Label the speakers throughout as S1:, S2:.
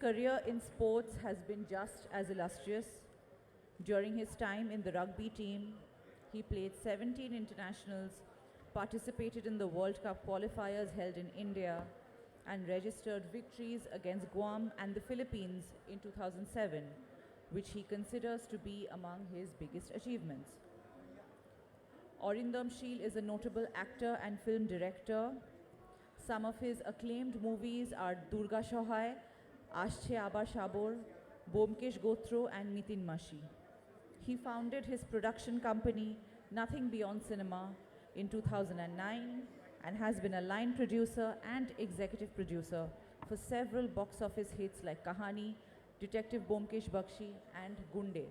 S1: career in sports has been just as illustrious. During his time in the rugby team, he played 17 internationals, participated in the World Cup qualifiers held in India, and registered victories against Guam and the Philippines in 2007, which he considers to be among his biggest achievements. Arindam is a notable actor and film director. Some of his acclaimed movies are Durga Shohai, Ashche Abar Shabor, Bomkesh Gotro, and Nitin Mashi. He founded his production company, Nothing Beyond Cinema, in 2009 and has been a line producer and executive producer for several box office hits like Kahani, Detective Bomkesh Bakshi, and Gunde.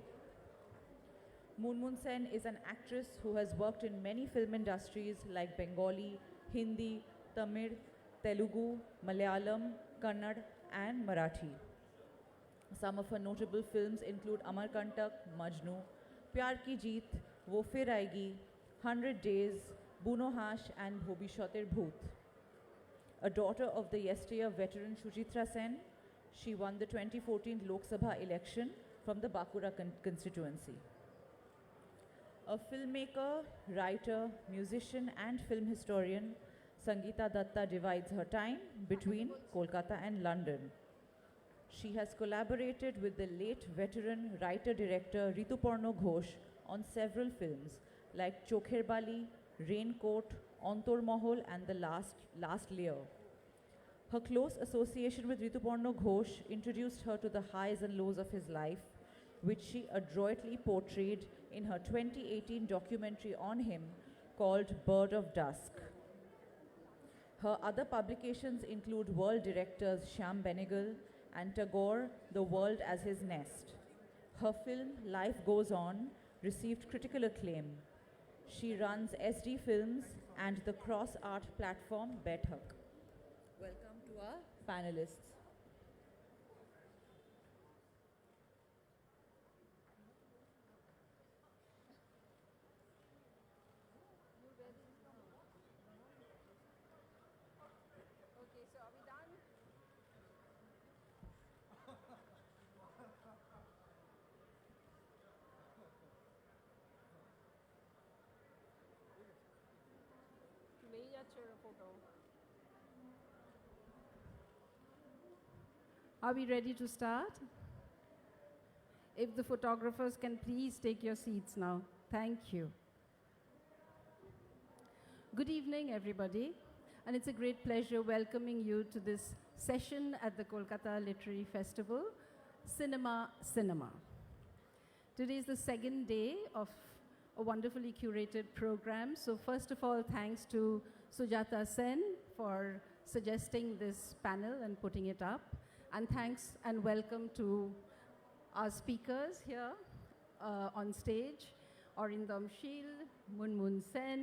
S1: Munmun Sen is an actress who has worked in many film industries like Bengali, Hindi, Tamil, Telugu, Malayalam, Kannada, and Marathi. Some of her notable films include Amarkantak, Majnu, Pyar Ki Jeet, Wo Fir Aayegi, 100 Days, Buno Hash, and Bhobishoter Bhoot. A daughter of the yesteryear veteran Suchitra Sen, she won the 2014 Lok Sabha election from the Bakura constituency. A filmmaker, writer, musician, and film historian, Sangeeta Datta divides her time between Kolkata and London. She has collaborated with the late veteran writer-director Rituparno Ghosh on several films like Chokher Bali, Raincoat, Antor Mahal, and The Last Layer. Her close association with Rituparno Ghosh introduced her to the highs and lows of his life, which she adroitly portrayed in her 2018 documentary on him called Bird of Dusk. Her other publications include World Directors Shyam Benegal and Tagore, The World as His Nest. Her film Life Goes On received critical acclaim. She runs SD Films and the cross-art platform Bethak. Welcome to our panelists.
S2: Okay, so are we done? তুলেই যাচ্ছে ওর photo. Are we ready to start? If the photographers can please take your seats now. Thank you. Good evening, everybody. And it's a great pleasure welcoming you to this session at the Kolkata Literary Festival, Cinema. Today is the second day of a wonderfully curated program. So first of all, thanks to Sujata Sen for suggesting this panel and putting it up. And thanks and welcome to our speakers here on stage, Arindam Shil, Munmun Sen,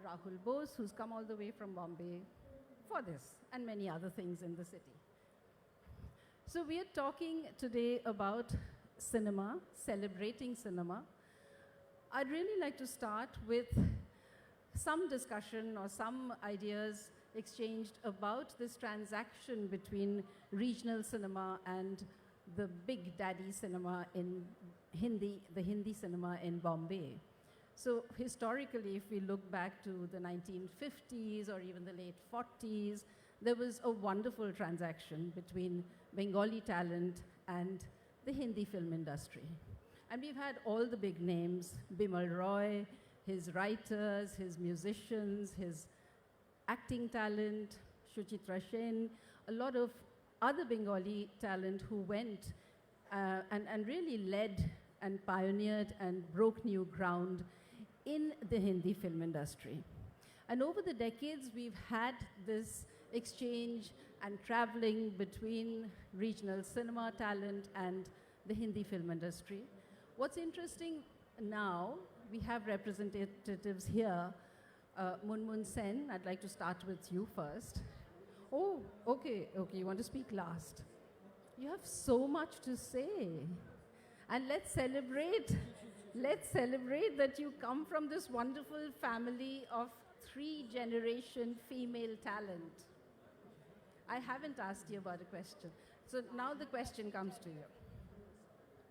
S2: Rahul Bose, who's come all the way from Bombay for this and many other things in the city. So we are talking today about cinema, celebrating cinema. I'd really like to start with some discussion or some ideas exchanged about this transaction between regional cinema and the big daddy cinema in Hindi, the Hindi cinema in Bombay. So historically, if we look back to the 1950s or even the late 40s, there was a wonderful transaction between Bengali talent and the Hindi film industry. And we've had all the big names, Bimal Roy, his writers, his musicians, his acting talent, Suchitra Sen, a lot of other Bengali talent who went and really led and pioneered and broke new ground in the Hindi film industry. And over the decades, we've had this exchange and traveling between regional cinema talent and the Hindi film industry. What's interesting now, we have representatives here. Munmun Sen, I'd like to start with you first. Oh, okay, you want to speak last. You have so much to say. And let's celebrate that you come from this wonderful family of 3-generation female talent. I haven't asked you about a question. So now the question comes to you.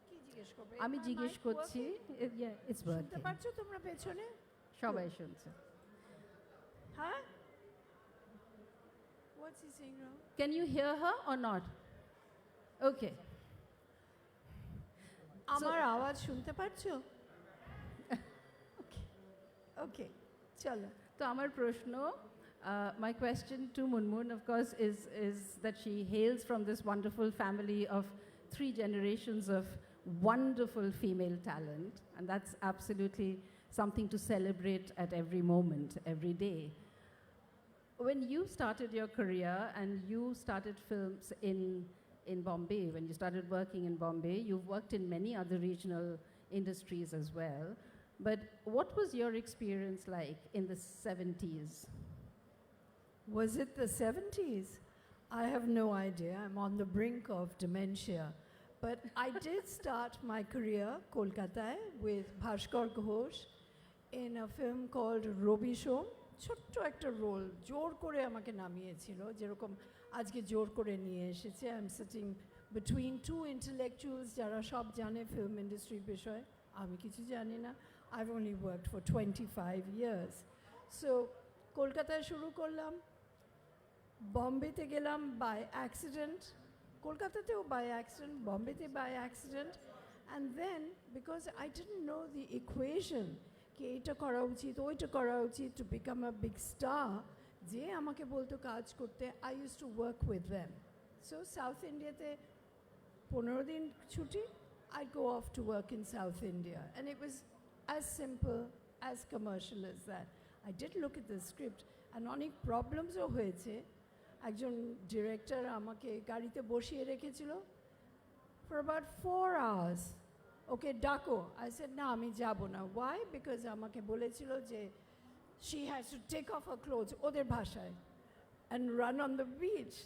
S3: কি জিজ্ঞেস করবে
S2: আমি
S3: আমার
S2: জিজ্ঞেস
S3: mic
S2: করছি,
S3: working?
S2: yeah, it's
S3: শুনতে
S2: working.
S3: পারছো তোমরা পেছনে
S2: সবাই শুনছে.
S3: হ্যাঁ What's he saying, Rahul?
S2: Can you hear her or not? Okay.
S3: আমার আওয়াজ শুনতে পারছো ওকে চলো
S2: So আমার প্রশ্ন, my question to Munmun, of course, is that she hails from this wonderful family of 3 generations of wonderful female talent, and that's absolutely something to celebrate at every moment, every day. When you started your career and you started films in Bombay, when you started working in Bombay, you've worked in many other regional industries as well. But what was your experience like in the 70s?
S3: Was it the 70s? I have no idea. I'm on the brink of dementia. But I did start my career, Kolkata, with Bhaskar Ghosh in a film called Robi Shom. ছোট্ট একটা role জোর করে আমাকে নামিয়েছিল যেরকম আজকে জোর করে নিয়ে এসেছে I am sitting between 2 intellectuals যারা সব জানে ফিল্ম ইন্ডাস্ট্রির বিষয়ে আমি কিছু জানি না I've only worked for 25 years. So কলকাতায় শুরু করলাম বম্বেতে গেলাম বাই অ্যাক্সিডেন্ট কলকাতাতেও বাই অ্যাক্সিডেন্ট বম্বেতে by accident and then because I didn't know the equation কি এইটা করা উচিত ওইটা করা উচিত to become a big star যে আমাকে বলতো কাজ করতে I use to work with them so south ইন্ডিয়াতে 15 দিন ছুটি I'd go off to work in South India and it was as simple, as commercial as that. I did look at the script and অনেক প্রবলেমসও হয়েছে একজন director আমাকে গাড়িতে বসিয়ে রেখেছিল for about 4 hours. Okay, ডাকো I said না আমি যাব না why because আমাকে বলেছিল যে she has to take off her clothes ওদের ভাষায় and run on the beach.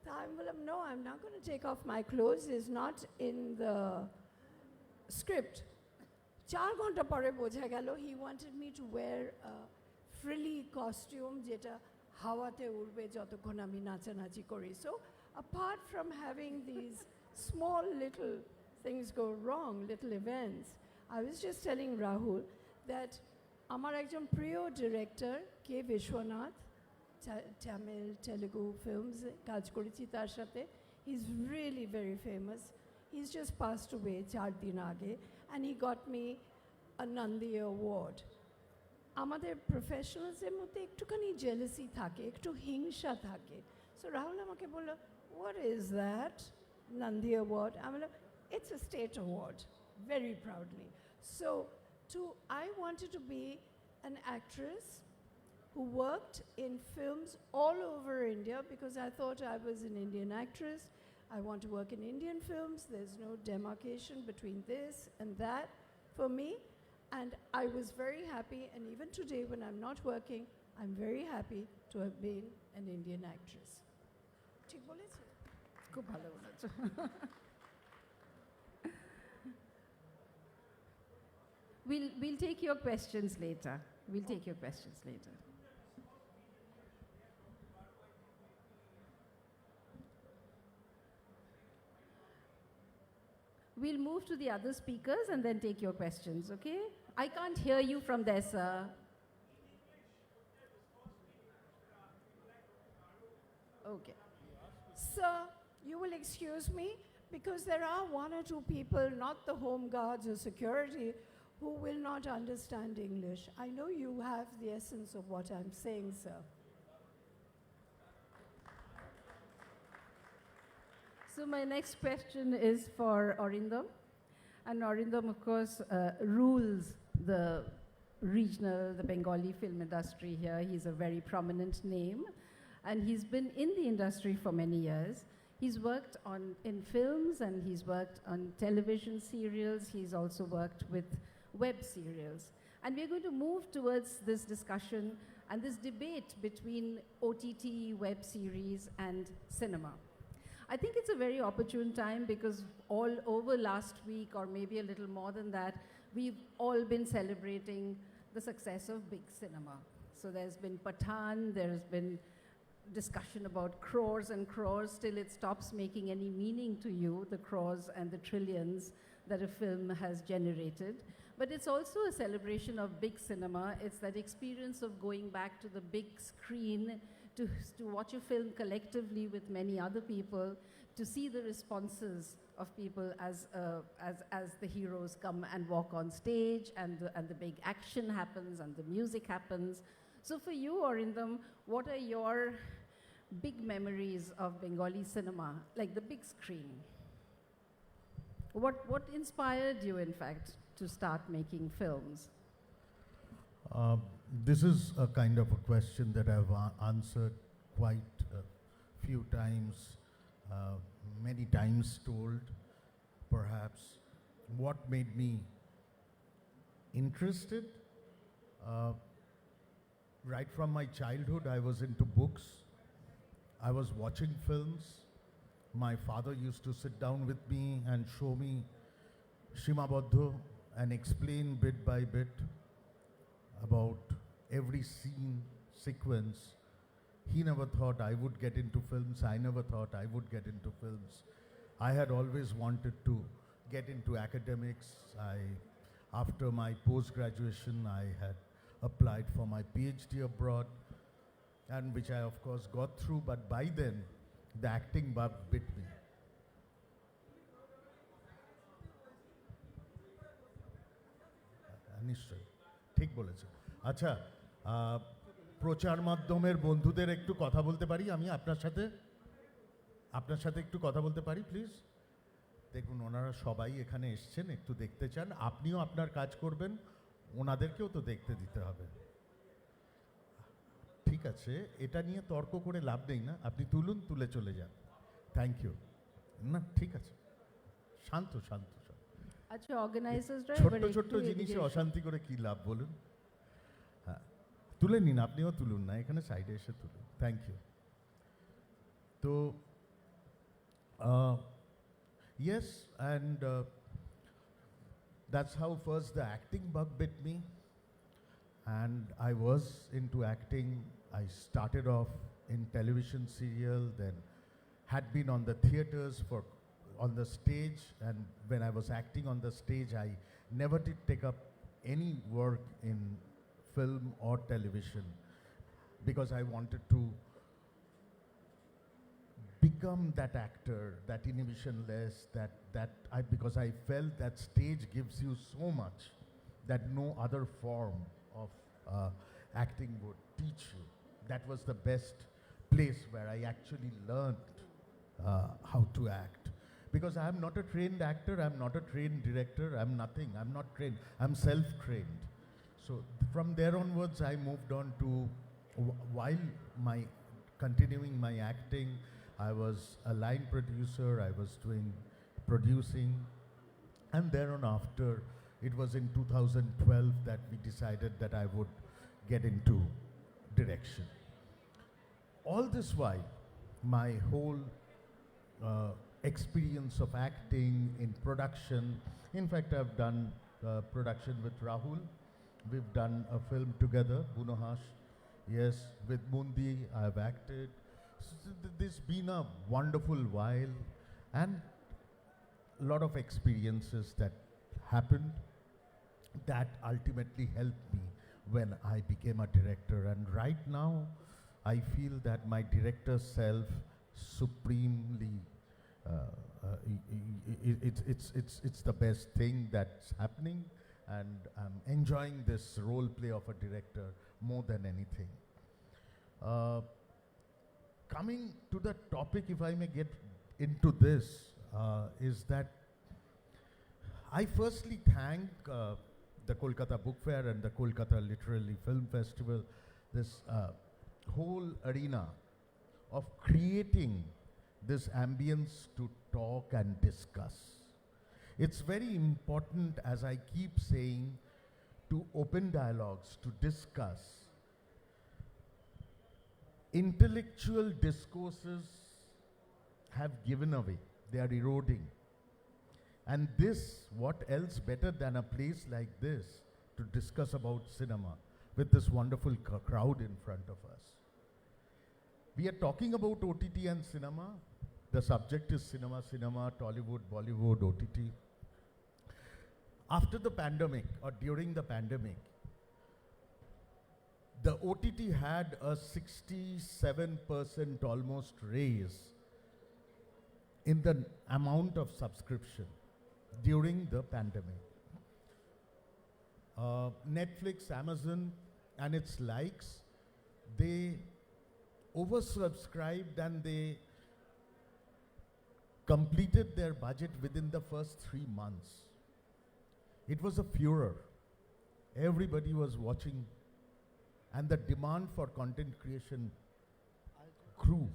S3: So I'm like, no, I'm not going to take off my clothes. It's not in the script. 4 ঘন্টা পরে বোঝা গেল he wanted me to wear a frilly costume যেটা হাওয়াতে উড়বে যতক্ষণ আমি নাচানাচি করি. So apart from having these small little things go wrong, little events, I was just telling Rahul that আমার একজন প্রিয় ডিরেক্টর কে বিশ্বনাথ Tamil, Telugu films, কাজ করেছি তার সাথে. He's really very famous. He's just passed away 4 দিন আগে and he got me a Nandi award. আমাদের প্রফেশনালসের মধ্যে একটুখানি জেলাসি থাকে একটু হিংসা থাকে সো রাহুল আমাকে বলল what is that Nandi award আমি বললাম it's a state award very proudly so I wanted to be an actress who worked in films all over India because I thought I was an Indian actress. I want to work in Indian films. There's no demarcation between this and that for me. And I was very happy, and even today when I'm not working, I'm very happy to have been an Indian actress. ঠিক বলেছি?
S2: খুব ভালো বলেছো We'll take your questions later. We'll take your questions later. We'll move to the other speakers and then take your questions, okay? I can't hear you from there, sir. Okay.
S3: Sir, you will excuse me because there are 1 or 2 people, not the home guards or security, who will not understand English. I know you have the essence of what I'm saying, sir.
S2: So my next question is for Arindam. And Arindam, of course, rules the regional, the Bengali film industry here. He's a very prominent name. And he's been in the industry for many years. He's worked in films and he's worked on television serials. He's also worked with web serials. And we're going to move towards this discussion and this debate between OTT, web series, and cinema. I think it's a very opportune time because all over last week, or maybe a little more than that, we've all been celebrating the success of big cinema. So there's been Pathan, there's been discussion about crores and crores till it stops making any meaning to you, the crores and the trillions that a film has generated. But it's also a celebration of big cinema. It's that experience of going back to the big screen to watch a film collectively with many other people, to see the responses of people as the heroes come and walk on stage, and the big action happens and the music happens. So for you, Arindam, what are your big memories of Bengali cinema, like the big screen? What inspired you, in fact, to start making films?
S4: This is a kind of a question that I've answered quite a few times, many times told, perhaps. What made me interested? Right from my childhood, I was into books. I was watching films. My father used to sit down with me and show me Shimabadho and explain bit by bit about every scene, sequence. He never thought I would get into films. I never thought I would get into films. I had always wanted to get into academics. After my post-graduation, I had applied for my PhD abroad, and which I of course got through, but by then the acting bug bit me. নিশ্চয়ই ঠিক বলেছে। আচ্ছা, প্রচার মাধ্যমের বন্ধুদের একটু কথা বলতে পারি আমি আপনার সাথে একটু কথা বলতে পারি প্লিজ? দেখুন, ওনারা সবাই এখানে এসছেন, একটু দেখতে চান, আপনিও আপনার কাজ করবেন, ওনাদেরকেও তো দেখতে দিতে হবে। ঠিক আছে, এটা নিয়ে তর্ক করে লাভ নেই না, আপনি তুলুন, তুলে চলে যান। Thank you. না ঠিক আছে, শান্ত শান্ত।
S2: আচ্ছা, অর্গানাইজারসরা
S4: ছোট্ট ছোট্ট জিনিসে অশান্তি করে কি লাভ বলুন? হ্যাঁ, তুলে নিন, আপনিও তুলুন না, এখানে সাইডে এসে তুলুন। Thank you. তো yes, and that's how first the acting bug bit me, and I was into acting. I started off in television serial, then had been on the theaters on the stage, and when I was acting on the stage, I never did take up any work in film or television because I wanted to become that actor, that inhibitionless, because I felt that stage gives you so much that no other form of acting would teach you. That was the best place where I actually learned how to act. Because I'm not a trained actor, I'm not a trained director, I'm nothing, I'm not trained, I'm self-trained. So from there onwards, I moved on to, while continuing my acting, I was a line producer, I was doing producing, and thereafter, it was in 2012 that we decided that I would get into direction. All this while, my whole experience of acting in production, in fact, I've done production with Rahul. We've done a film together, Bunohash. Yes, with Mundi, I've acted. This has been a wonderful while, and a lot of experiences that happened that ultimately helped me when I became a director. And right now, I feel that my director self supremely, it's the best thing that's happening, and I'm enjoying this role play of a director more than anything. Coming to the topic, if I may get into this, is that I firstly thank the Kolkata Book Fair and the Kolkata Literary Film Festival, this whole arena of creating this ambience to talk and discuss. It's very important, as I keep saying, to open dialogues, to discuss. Intellectual discourses have given away, they are eroding. And this, what else better than a place like this to discuss about cinema with this wonderful crowd in front of us. We are talking about OTT and cinema. The subject is cinema, Tollywood, Bollywood, OTT. After the pandemic or during the pandemic, the OTT had a 67% almost raise in the amount of subscription during the pandemic. Netflix, Amazon, and its likes, they oversubscribed and they completed their budget within the first 3 months. It was a furor. Everybody was watching, and the demand for content creation grew.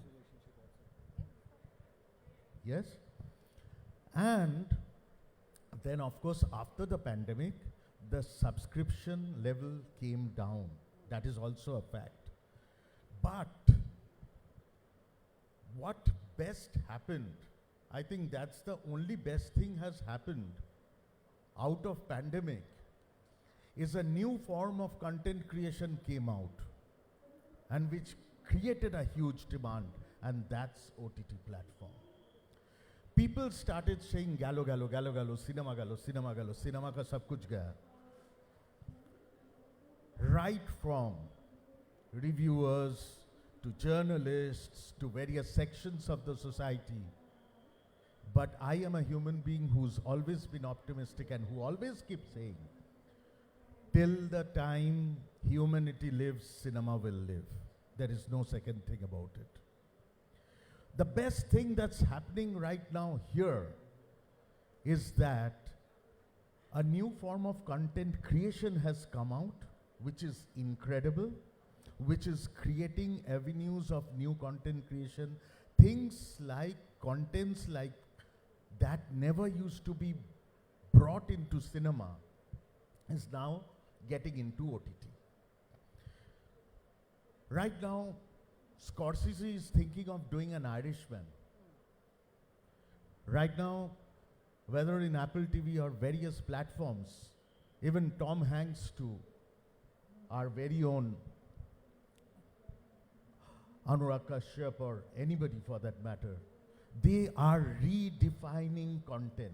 S4: Yes? And then, of course, after the pandemic, the subscription level came down. That is also a fact. But what best happened, I think that's the only best thing has happened out of pandemic, is a new form of content creation came out, and which created a huge demand, and that's OTT platform. People started saying galo galo galo galo, cinema ka sab kuch gaya. Right from reviewers to journalists to various sections of the society. But I am a human being who's always been optimistic and who always keeps saying, till the time humanity lives, cinema will live. There is no second thing about it. The best thing that's happening right now here is that a new form of content creation has come out, which is incredible, which is creating avenues of new content creation. Things like, contents like that never used to be brought into cinema is now getting into OTT. Right now, Scorsese is thinking of doing an Irishman. Right now, whether in Apple TV or various platforms, even Tom Hanks too, our very own Anurag Kashyap or anybody for that matter, they are redefining content.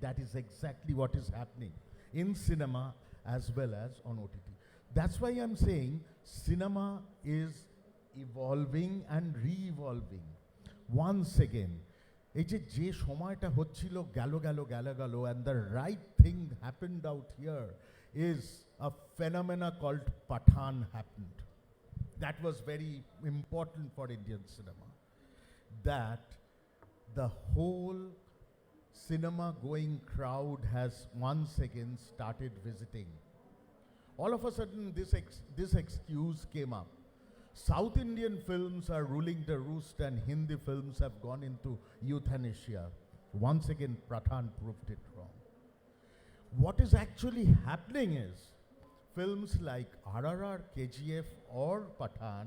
S4: That is exactly what is happening in cinema as well as on OTT. That's why I'm saying cinema is evolving and re-evolving. Once again, এই যে সময়টা হচ্ছিল গেল and the right thing happened out here is a phenomena called Pathan happened. That was very important for Indian cinema. That the whole cinema going crowd has once again started visiting. All of a sudden this excuse came up. South Indian films are ruling the roost and Hindi films have gone into euthanasia. Once again, Pathan proved it wrong. What is actually happening is films like RRR, KGF or Pathan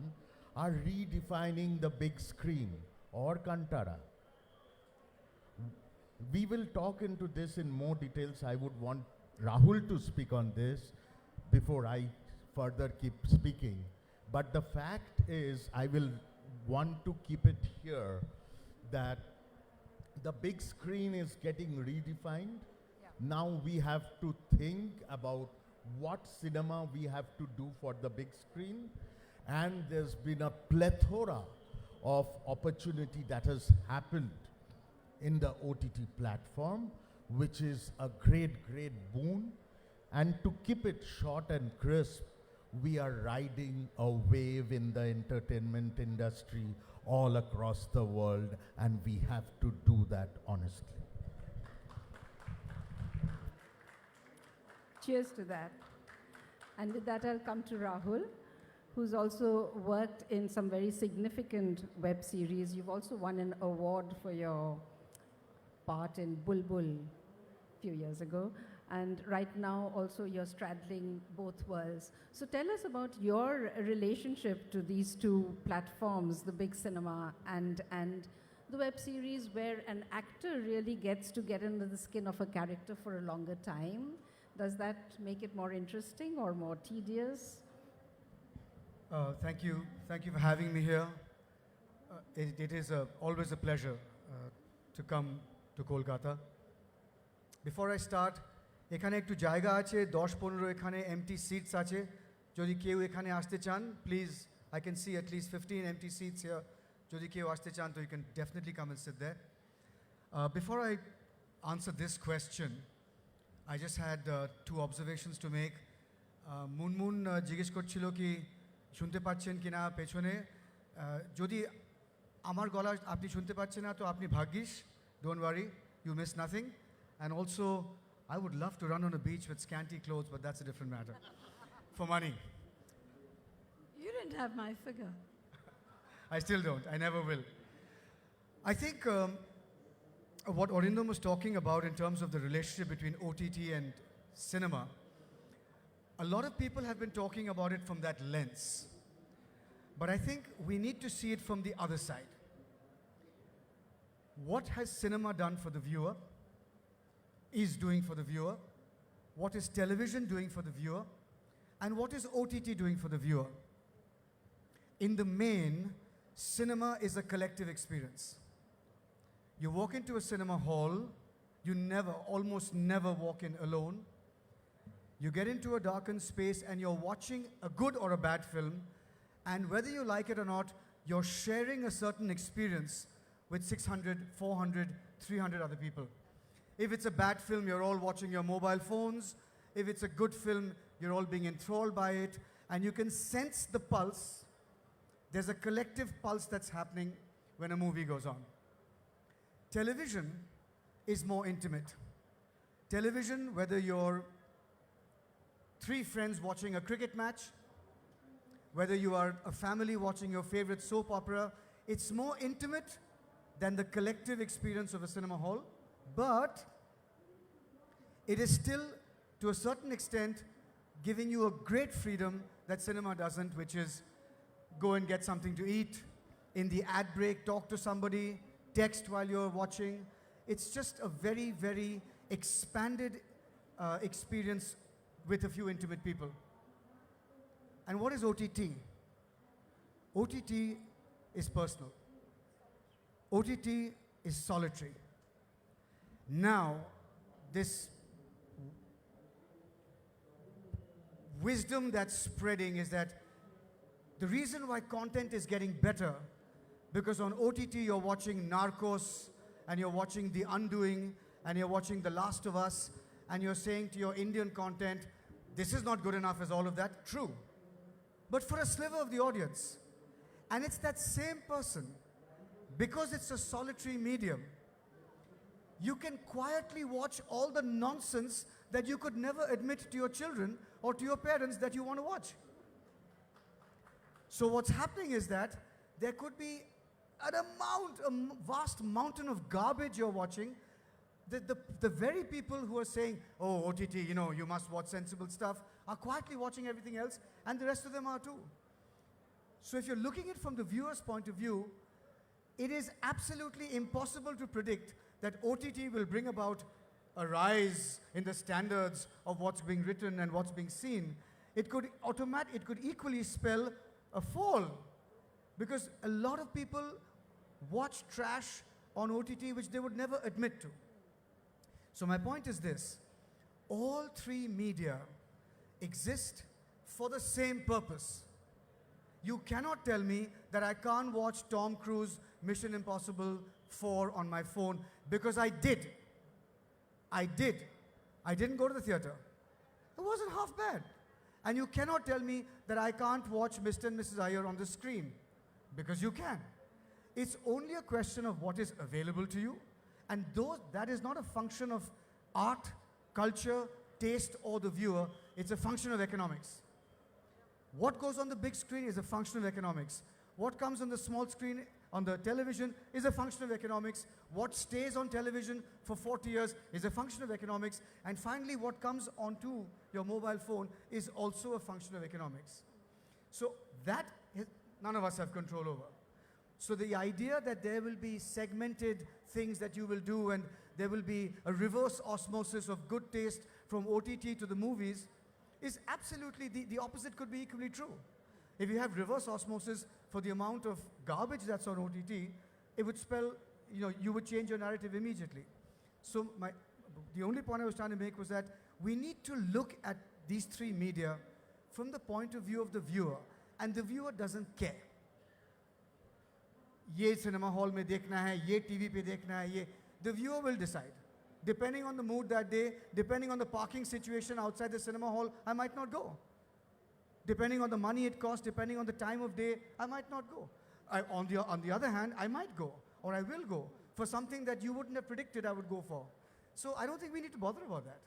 S4: are redefining the big screen or Kantara. We will talk into this in more details. I would want Rahul to speak on this before I further keep speaking. But the fact is, I will want to keep it here that the big screen is getting redefined. Yeah. Now we have to think about what cinema we have to do for the big screen. And there's been a plethora of opportunity that has happened in the OTT platform, which is a great, great boon. And to keep it short and crisp, we are riding a wave in the entertainment industry all across the world, and we have to do that honestly.
S2: Cheers to that. And with that, I'll come to Rahul, who's also worked in some very significant web series. You've also won an award for your part in Bulbul a few years ago. And right now, also, you're straddling both worlds. So tell us about your relationship to these two platforms, the big cinema and the web series, where an actor really gets to get into the skin of a character for a longer time. Does that make it more interesting or more tedious?
S5: Thank you. Thank you for having me here. It is always a pleasure to come to Kolkata. Before I start, এখানে একটু জায়গা আছে 10-15 এখানে empty seats আছে যদি কেউ এখানে আসতে চান please I can see at least 15 empty seats here যদি কেউ আসতে চান তো you can definitely come and sit there. Before I answer this question, I just had two observations to make. Munmun জিজ্ঞেস করছিল কি শুনতে পাচ্ছেন কিনা পেছনে যদি আমার গলা আপনি শুনতে পাচ্ছেন না তো আপনি ভাগ্যিস, don't worry, you miss nothing. And also I would love to run on a beach with scanty clothes, but that's a different matter. For money.
S3: You didn't have my figure.
S5: I still don't. I never will. I think what Arindam was talking about in terms of the relationship between OTT and cinema, a lot of people have been talking about it from that lens. But I think we need to see it from the other side. What has cinema done for the viewer? Is doing for the viewer? What is television doing for the viewer? And what is OTT doing for the viewer? In the main, cinema is a collective experience. You walk into a cinema hall, you almost never walk in alone. You get into a darkened space and you're watching a good or a bad film, and whether you like it or not, you're sharing a certain experience with 600, 400, 300 other people. If it's a bad film, you're all watching your mobile phones. If it's a good film, you're all being enthralled by it. And you can sense the pulse. There's a collective pulse that's happening when a movie goes on. Television is more intimate. Television, whether you're 3 friends watching a cricket match, whether you are a family watching your favorite soap opera, it's more intimate than the collective experience of a cinema hall. But it is still, to a certain extent, giving you a great freedom that cinema doesn't, which is go and get something to eat, in the ad break, talk to somebody, text while you're watching. It's just a very, very expanded experience with a few intimate people. And what is OTT? OTT is personal. OTT is solitary. Now, this wisdom that's spreading is that the reason why content is getting better, because on OTT you're watching Narcos, and you're watching The Undoing, and you're watching The Last of Us, and you're saying to your Indian content, this is not good enough as all of that. True. But for a sliver of the audience. And it's that same person, because it's a solitary medium, you can quietly watch all the nonsense that you could never admit to your children or to your parents that you want to watch. So what's happening is that there could be a vast mountain of garbage you're watching. The very people who are saying, oh, OTT, you must watch sensible stuff, are quietly watching everything else, and the rest of them are too. So if you're looking at it from the viewer's point of view, it is absolutely impossible to predict that OTT will bring about a rise in the standards of what's being written and what's being seen. It could equally spell a fall, because a lot of people watch trash on OTT which they would never admit to. So my point is this: all 3 media exist for the same purpose. You cannot tell me that I can't watch Tom Cruise Mission Impossible 4 on my phone, because I did. I didn't go to the theater. It wasn't half bad. And you cannot tell me that I can't watch Mr. and Mrs. Iyer on the screen, because you can. It's only a question of what is available to you, and that is not a function of art, culture, taste, or the viewer. It's a function of economics. What goes on the big screen is a function of economics. What comes on the small screen on the television is a function of economics. What stays on television for 40 years is a function of economics. And finally, what comes onto your mobile phone is also a function of economics. So that none of us have control over. So the idea that there will be segmented things that you will do and there will be a reverse osmosis of good taste from OTT to the movies is absolutely, the opposite could be equally true. If you have reverse osmosis for the amount of garbage that's on OTT, it would spell, you would change your narrative immediately. So the only point I was trying to make was that we need to look at these three media from the point of view of the viewer, and the viewer doesn't care. ये cinema hall में देखना है, ये TV पे देखना है, ये. The viewer will decide. Depending on the mood that day, depending on the parking situation outside the cinema hall, I might not go. Depending on the money it costs, depending on the time of day, I might not go. On the other hand, I might go, or I will go, for something that you wouldn't have predicted I would go for. So I don't think we need to bother about that.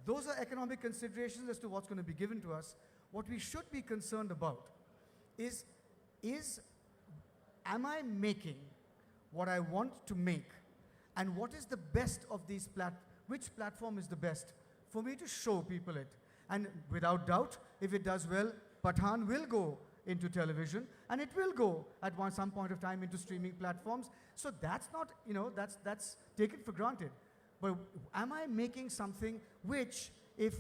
S5: Those are economic considerations as to what's going to be given to us. What we should be concerned about is am I making what I want to make? And what is the best of these which platform is the best for me to show people it? And without doubt, if it does well, Pathan will go into television, and it will go at some point of time into streaming platforms. So that's not, that's taken for granted. But am I making something which, if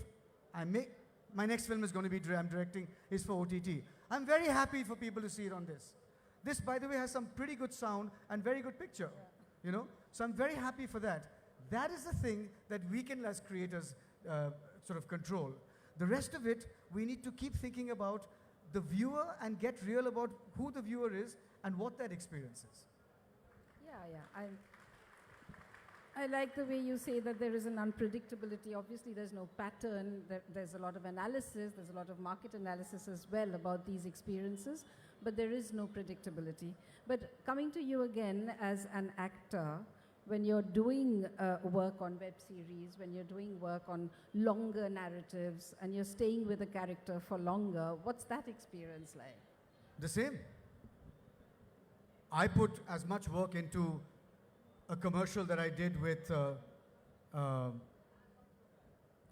S5: I make, my next film is going to be, I'm directing, is for OTT. I'm very happy for people to see it on this. This, by the way, has some pretty good sound and very good picture, So I'm very happy for that. That is the thing that we can, as creators, sort of control. The rest of it, we need to keep thinking about the viewer and get real about who the viewer is and what that experience is.
S2: Yeah. I like the way you say that there is an unpredictability. Obviously, there's no pattern. There's a lot of analysis. There's a lot of market analysis as well about these experiences. But there is no predictability. But coming to you again as an actor, when you're doing work on web series, when you're doing work on longer narratives, and you're staying with a character for longer, what's that experience like?
S5: The same. I put as much work into a commercial that I did with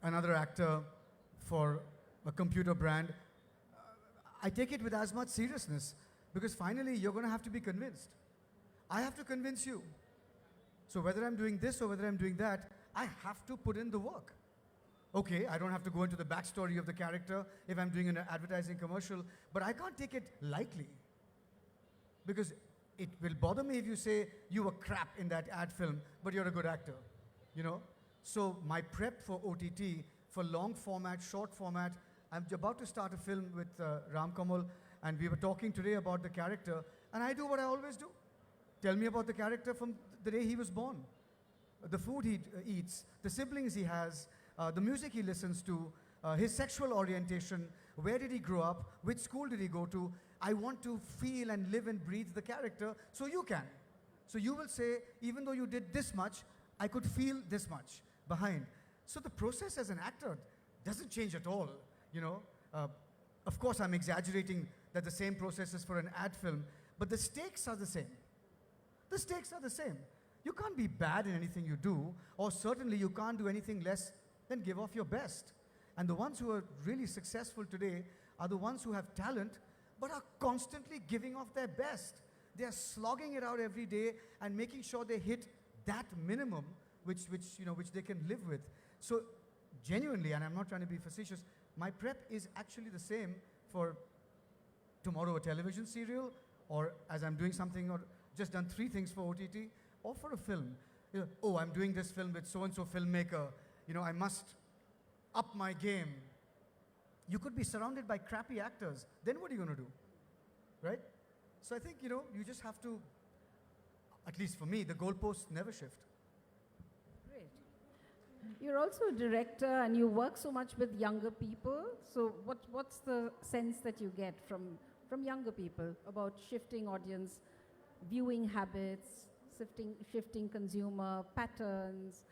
S5: another actor for a computer brand. I take it with as much seriousness, because finally you're going to have to be convinced. I have to convince you. So whether I'm doing this or whether I'm doing that, I have to put in the work. Okay, I don't have to go into the backstory of the character if I'm doing an advertising commercial, but I can't take it lightly. Because it will bother me if you say you were crap in that ad film, but you're a good actor, So my prep for OTT, for long format, short format, I'm about to start a film with Ram Kamal, and we were talking today about the character, and I do what I always do. Tell me about the character from the day he was born. The food he eats, the siblings he has, the music he listens to, his sexual orientation, where did he grow up, which school did he go to. I want to feel and live and breathe the character, so you can. So you will say, even though you did this much, I could feel this much behind. So the process as an actor doesn't change at all, Of course, I'm exaggerating that the same process is for an ad film, but the stakes are the same. The stakes are the same. You can't be bad in anything you do, or certainly you can't do anything less than give off your best. And the ones who are really successful today are the ones who have talent, but are constantly giving off their best. They are slogging it out every day and making sure they hit that minimum which they can live with. So genuinely, and I'm not trying to be facetious, my prep is actually the same for tomorrow a television serial, or as I'm doing something, or just done 3 things for OTT, or for a film. I'm doing this film with so-and-so filmmaker, I must up my game. You could be surrounded by crappy actors. Then what are you going to do? Right? So I think, you just have to, at least for me, the goalposts never shift.
S2: Great. You're also a director, and you work so much with younger people. So what's the sense that you get from younger people about shifting audience, viewing habits, shifting consumer patterns?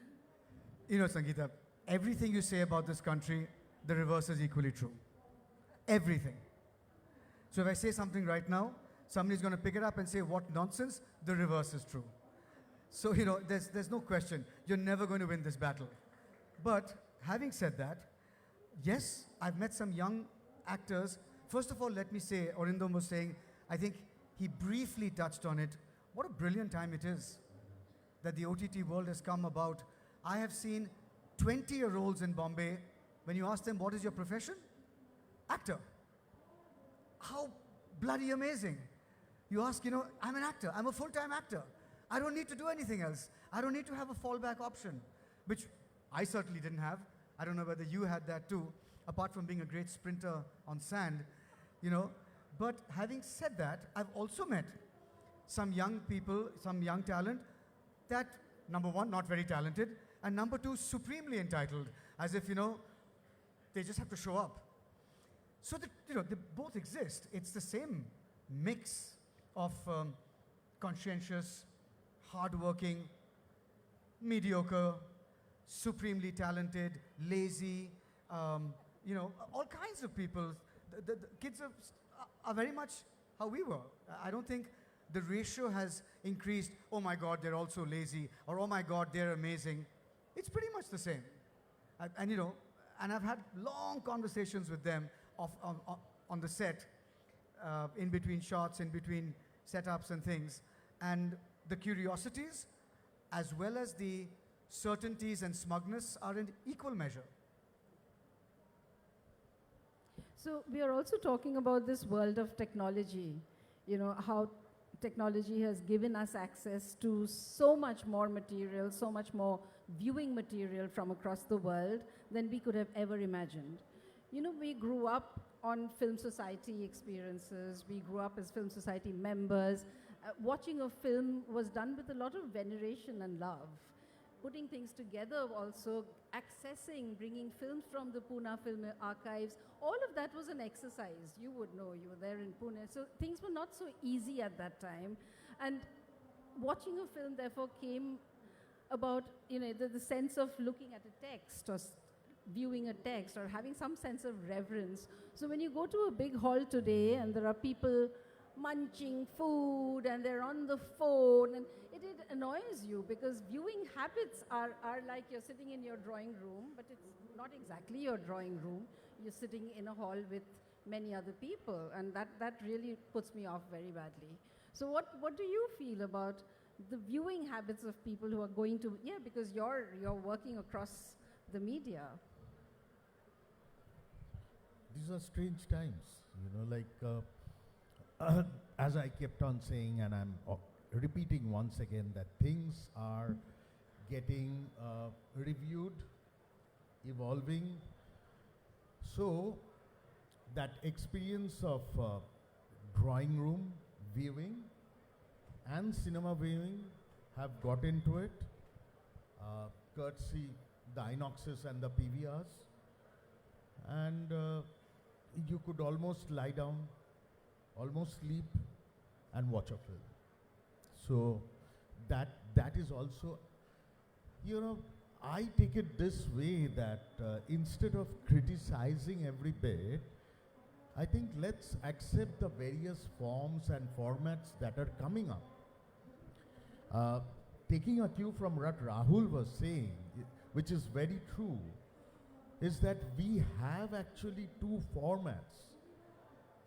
S5: Sangeeta, everything you say about this country, the reverse is equally true. Everything. So if I say something right now, somebody's going to pick it up and say, what nonsense? The reverse is true. So, there's no question. You're never going to win this battle. But having said that, yes, I've met some young actors. First of all, let me say, Arindam was saying, I think he briefly touched on it. What a brilliant time it is that the OTT world has come about. I have seen 20-year-olds in Bombay, when you ask them, what is your profession? Actor. How bloody amazing. You ask, I'm an actor, I'm a full-time actor. I don't need to do anything else. I don't need to have a fallback option, which I certainly didn't have. I don't know whether you had that too, apart from being a great sprinter on sand, But having said that, I've also met some young people, some young talent that, number one, not very talented, and number two, supremely entitled, as if, they just have to show up. So that, they both exist. It's the same mix of conscientious, hardworking, mediocre, supremely talented, lazy, all kinds of people. The kids are very much how we were. I don't think the ratio has increased, oh my God, they're all so lazy, or oh my God, they're amazing. It's pretty much the same. And I've had long conversations with them on the set, in between shots, in between setups and things. And the curiosities, as well as the certainties and smugness, are in equal measure.
S2: So we are also talking about this world of technology, how technology has given us access to so much more material, so much more viewing material from across the world than we could have ever imagined. We grew up on Film Society experiences, we grew up as Film Society members. Watching a film was done with a lot of veneration and love. Putting things together also, accessing, bringing films from the Pune Film Archives, all of that was an exercise. You would know, you were there in Pune. So things were not so easy at that time. And watching a film therefore came about, the sense of looking at a text or viewing a text or having some sense of reverence. So when you go to a big hall today and there are people munching food and they're on the phone, and it annoys you because viewing habits are like you're sitting in your drawing room, but it's not exactly your drawing room. You're sitting in a hall with many other people, and that really puts me off very badly. So what do you feel about the viewing habits of people who are going to, because you're working across the media?
S4: These are strange times, as I kept on saying, and I'm repeating once again, that things are getting reviewed, evolving. So that experience of drawing room viewing and cinema viewing have got into it, courtesy the Inoxes and the PVRs, and you could almost lie down, almost sleep, and watch a film. So that is also, I take it this way that instead of criticizing every bit, I think let's accept the various forms and formats that are coming up. Taking a cue from what Rahul was saying, which is very true, is that we have actually two formats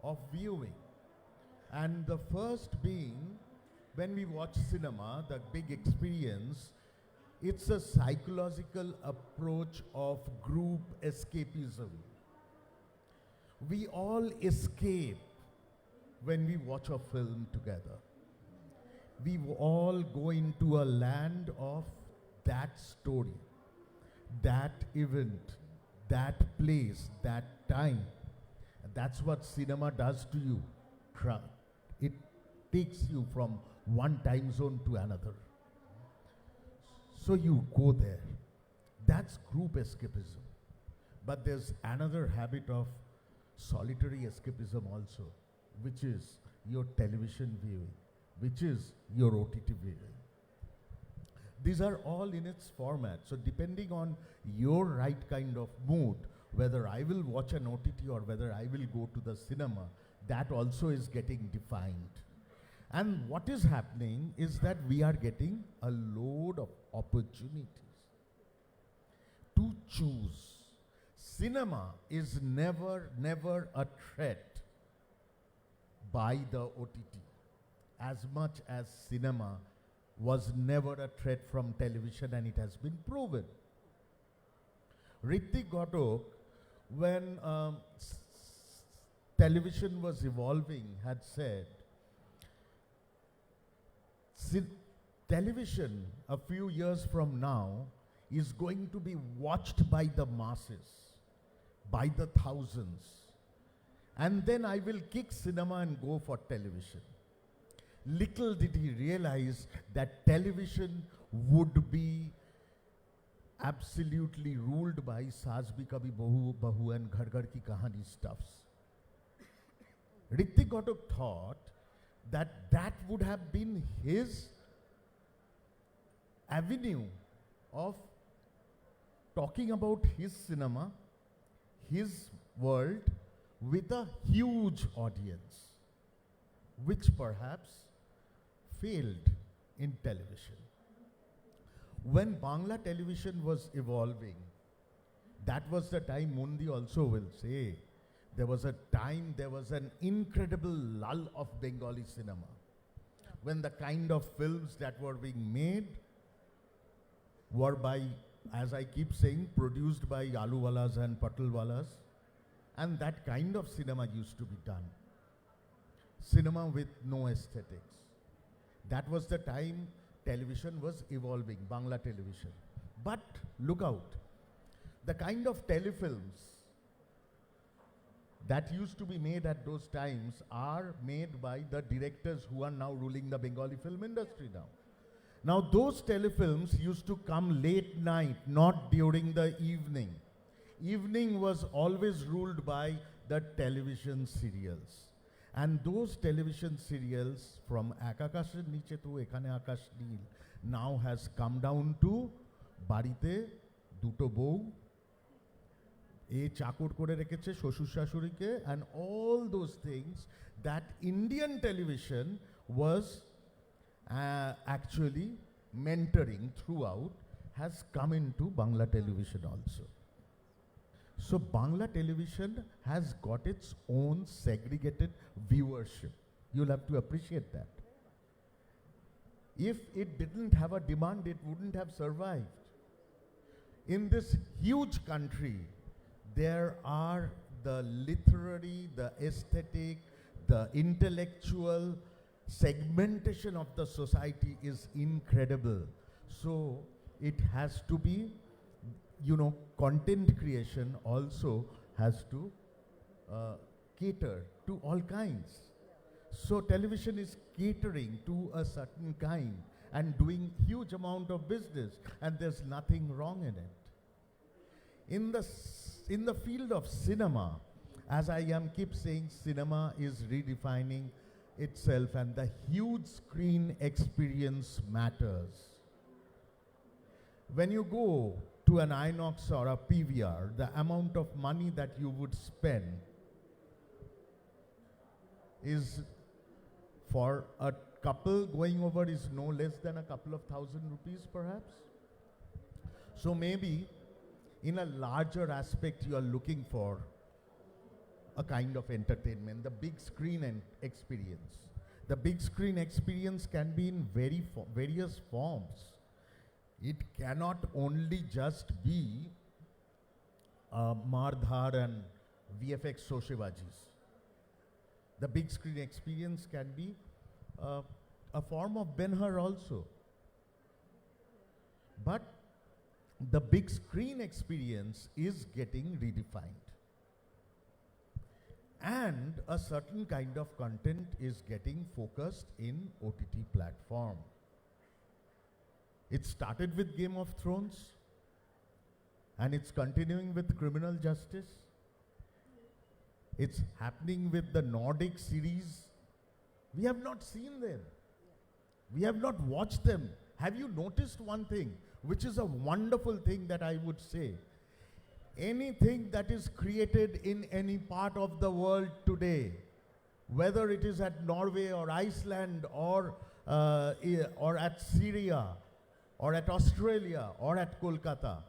S4: of viewing. And the first being, when we watch cinema, the big experience, it's a psychological approach of group escapism. We all escape when we watch a film together. We all go into a land of that story, that event, that place, that time. And that's what cinema does to you. It takes you from one time zone to another. So you go there. That's group escapism. But there's another habit of solitary escapism also, which is your television viewing, which is your OTT viewing. These are all in its format. So depending on your right kind of mood, whether I will watch an OTT or whether I will go to the cinema, that also is getting defined. And what is happening is that we are getting a load of opportunities to choose. Cinema is never a threat by the OTT, as much as cinema was never a threat from television, and it has been proven. Ritik Ghatok, when television was evolving had said, television a few years from now is going to be watched by the masses, by the thousands. And then I will kick cinema and go for television. Little did he realize that television would be absolutely ruled by Saas Bhi Kabhi Bahu Bahu and Ghar Ghar Ki Kahani stuffs. Ritik Ghatak thought that that would have been his avenue of talking about his cinema, his world, with a huge audience, which perhaps failed in television. When Bangla television was evolving, that was the time Mundi also will say, there was a time, there was an incredible lull of Bengali cinema. When the kind of films that were being made were by, as I keep saying, produced by Aluwalas and Patalwalas, and that kind of cinema used to be done. Cinema with no aesthetics. That was the time television was evolving, Bangla television. But look out, the kind of telefilms that used to be made at those times are made by the directors who are now ruling the Bengali film industry now. Now those telefilms used to come late night, not during the evening. Evening was always ruled by the television serials. And those television serials from Ek Akasher Niche to Ekhane Akash Nil now has come down to Barite, Duto Bou, E Chakur Kore Rekheche, Shoshur Shashurike, and all those things that Indian television was actually mentoring throughout has come into Bangla television also. So Bangla television has got its own segregated viewership. You'll have to appreciate that. If it didn't have a demand, it wouldn't have survived. In this huge country, there are the literary, the aesthetic, the intellectual segmentation of the society is incredible. So it has to be, you know, content creation also has to cater to all kinds. So television is catering to a certain kind and doing huge amount of business, and there's nothing wrong in it. In the field of cinema, as I keep saying, cinema is redefining itself, and the huge screen experience matters. When you go to an INOX or a PVR, the amount of money that you would spend is, for a couple going over, is no less than a couple of thousand rupees perhaps. So maybe in a larger aspect you are looking for a kind of entertainment, the big screen experience. The big screen experience can be in various forms. It cannot only just be Mardhar and VFX Soshevajis. The big screen experience can be a form of Ben-Hur also. But the big screen experience is getting redefined. And a certain kind of content is getting focused in OTT platform. It started with Game of Thrones, and it's continuing with Criminal Justice. It's happening with the Nordic series. We have not seen them. We have not watched them. Have you noticed one thing, which is a wonderful thing that I would say? Anything that is created in any part of the world today, whether it is at Norway or Iceland or at Syria or at Australia or at Kolkata,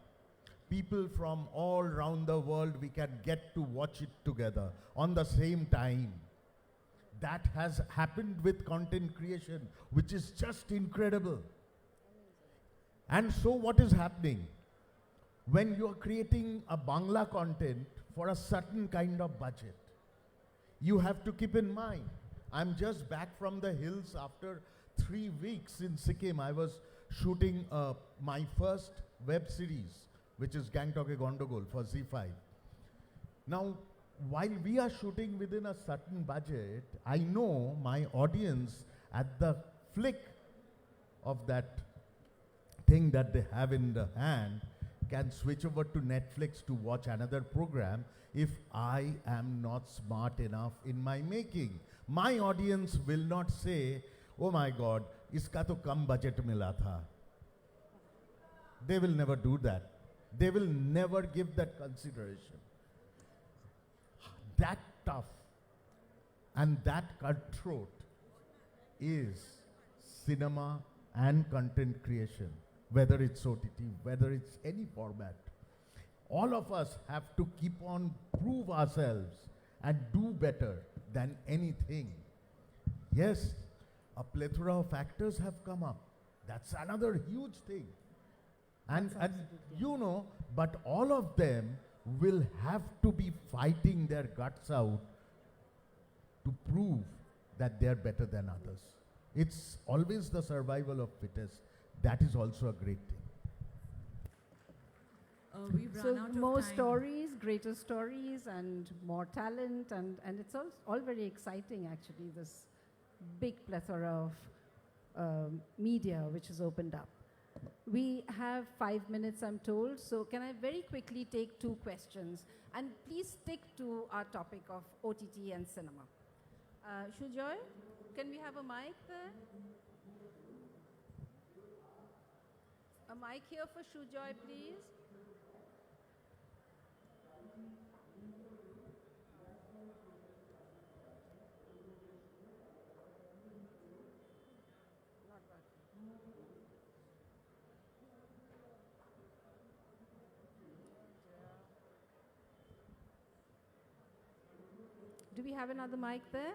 S4: people from all around the world, we can get to watch it together on the same time. That has happened with content creation, which is just incredible. And so what is happening? When you are creating a Bangla content for a certain kind of budget, You have to keep in mind, I'm just back from the hills after 3 weeks in Sikkim. I was shooting my first web series, which is Gangtok Ke Gondogol for Z5. Now, while we are shooting within a certain budget, I know my audience at the flick of that thing that they have in the hand can switch over to Netflix to watch another program if I am not smart enough in my making. My audience will not say, oh my God, iska to kam budget mila tha. They will never do that. They will never give that consideration. That tough and that cutthroat is cinema and content creation, whether it's OTT, whether it's any format. All of us have to keep on prove ourselves and do better than anything. Yes, a plethora of actors have come up. That's another huge thing. And you know, but all of them will have to be fighting their guts out to prove that they're better than others. It's always the survival of fittest. That is also a great thing.
S1: We've
S2: So
S1: run out of
S2: more
S1: time.
S2: stories, greater stories, and more talent, and it's all very exciting actually, this big plethora of media which has opened up. We have 5 minutes, I'm told, so can I very quickly take 2 questions? And please stick to our topic of OTT and cinema. Shujoy, can we have a mic there? A mic here for Shujoy, please. Do we have another mic there?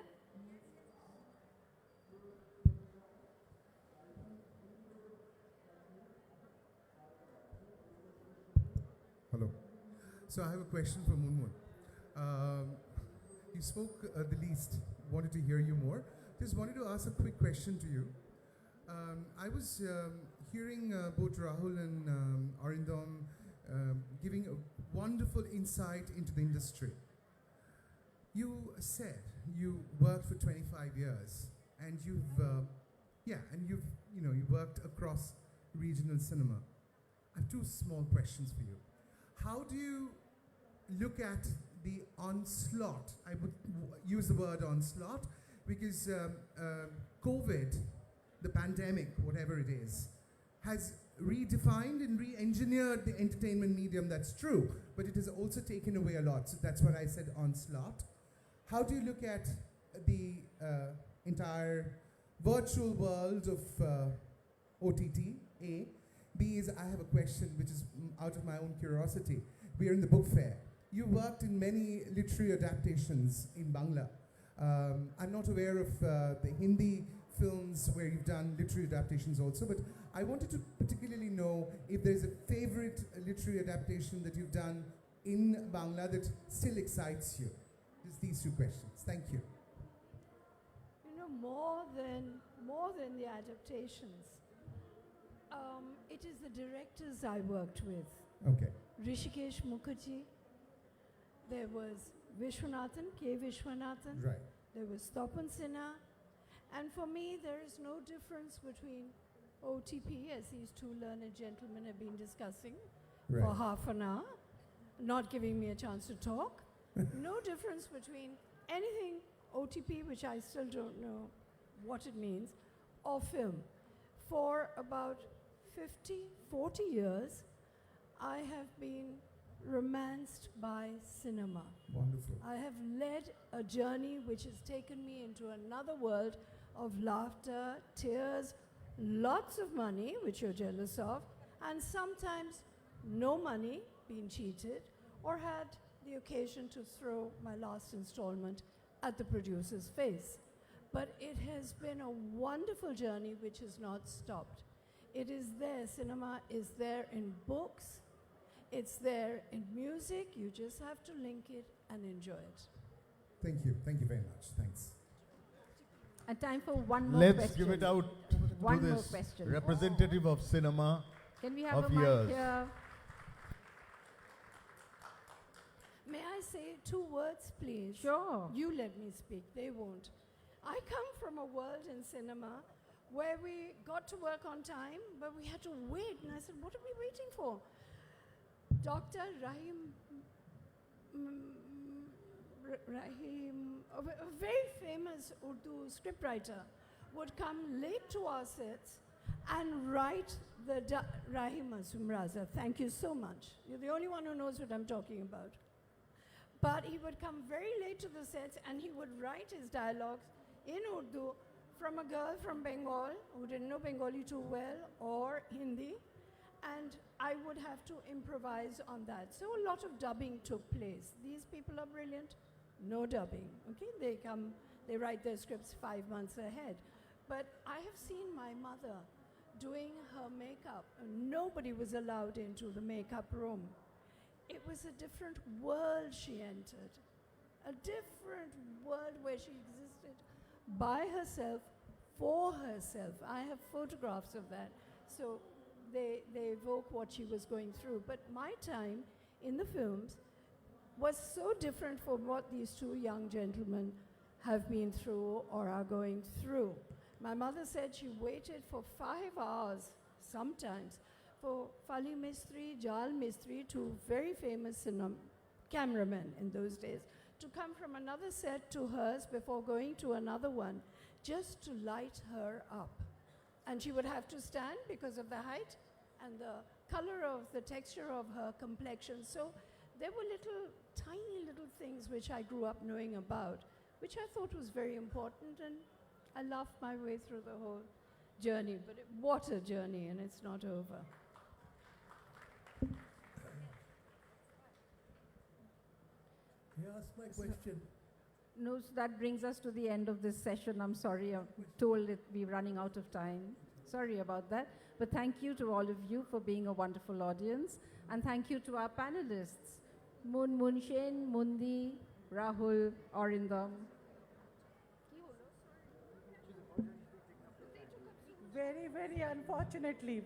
S6: Hello. So I have a question for Moon. You spoke the least. Wanted to hear you more. Just wanted to ask a quick question to you. I was hearing both Rahul and Arindam giving a wonderful insight into the industry. You said you worked for 25 years, and you worked across regional cinema. I have 2 small questions for you. How do you look at the onslaught? I would use the word onslaught because COVID, the pandemic, whatever it is, has redefined and re-engineered the entertainment medium. That's true, but it has also taken away a lot. So that's what I said, onslaught. How do you look at the entire virtual world of OTT, A? B is, I have a question which is out of my own curiosity. We are in the book fair. You worked in many literary adaptations in Bangla. I'm not aware of the Hindi films where you've done literary adaptations also, but I wanted to particularly know if there's a favorite literary adaptation that you've done in Bangla that still excites you. Just these 2 questions. Thank you.
S3: You know, more than the adaptations, it is the directors I worked with.
S6: Okay.
S3: Rishikesh Mukherjee. There was Vishwanathan, K. Vishwanathan.
S6: Right.
S3: There was Tapan Sinha. And for me, there is no difference between OTP, as these 2 learned gentlemen have been discussing for
S6: Right.
S3: half an hour, not giving me a chance to talk. No difference between anything OTP, which I still don't know what it means, or film. For about 40 years, I have been romanced by cinema.
S6: Wonderful.
S3: I have led a journey which has taken me into another world of laughter, tears, lots of money, which you're jealous of, and sometimes no money, being cheated, or had the occasion to throw my last installment at the producer's face. But it has been a wonderful journey which has not stopped. It is there, cinema is there in books, it's there in music, you just have to link it and enjoy it.
S6: Thank you. Thank you very much. Thanks.
S2: And time for one more
S4: Let's
S2: question.
S4: give it out
S2: One
S4: to
S2: more
S4: this
S2: question.
S4: representative of cinema.
S2: Can we have
S4: of
S2: a mic
S4: years.
S2: here?
S3: May I say 2 words, please?
S2: Sure.
S3: You let me speak, they won't. I come from a world in cinema where we got to work on time, but we had to wait. And I said, what are we waiting for? Dr. Rahim, a very famous Urdu scriptwriter, would come late to our sets and write the Rahim Asumraza. Thank you so much. You're the only one who knows what I'm talking about. But he would come very late to the sets and he would write his dialogues in Urdu from a girl from Bengal who didn't know Bengali too well, or Hindi, and I would have to improvise on that. So a lot of dubbing took place. These people are brilliant. No dubbing, okay? They come, they write their scripts 5 months ahead. But I have seen my mother doing her makeup. Nobody was allowed into the makeup room. It was a different world she entered. A different world where she existed by herself, for herself. I have photographs of that. So they evoke what she was going through. But my time in the films was so different from what these 2 young gentlemen have been through or are going through. My mother said she waited for 5 hours, sometimes, for Fali Mistry, Jal Mistry, 2 very famous cameramen in those days, to come from another set to hers before going to another one, just to light her up. And she would have to stand because of the height and the color of the texture of her complexion. So there were tiny little things which I grew up knowing about, which I thought was very important, and I laughed my way through the whole journey. But what a journey, and it's not over.
S6: May I ask my question?
S2: No, so that brings us to the end of this session. I'm sorry, I'm told that we're running out of time. Sorry about that. But thank you to all of you for being a wonderful audience. And thank you to our panelists, Munshen, Mundi, Rahul, Arindam.
S7: Very unfortunately,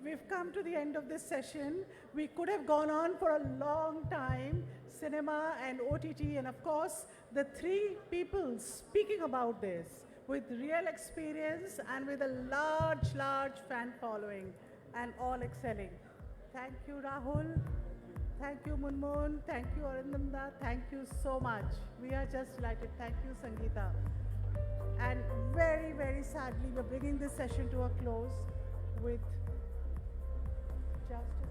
S7: we've come to the end of this session. We could have gone on for a long time, cinema and OTT, and of course, the 3 people speaking about this with real experience and with a large fan following, and all excelling. Thank you, Rahul. Thank you, Munmun. Thank you, Arindam. Thank you so much. We are just delighted. Thank you, Sangeeta. And very sadly, we're bringing this session to a close with just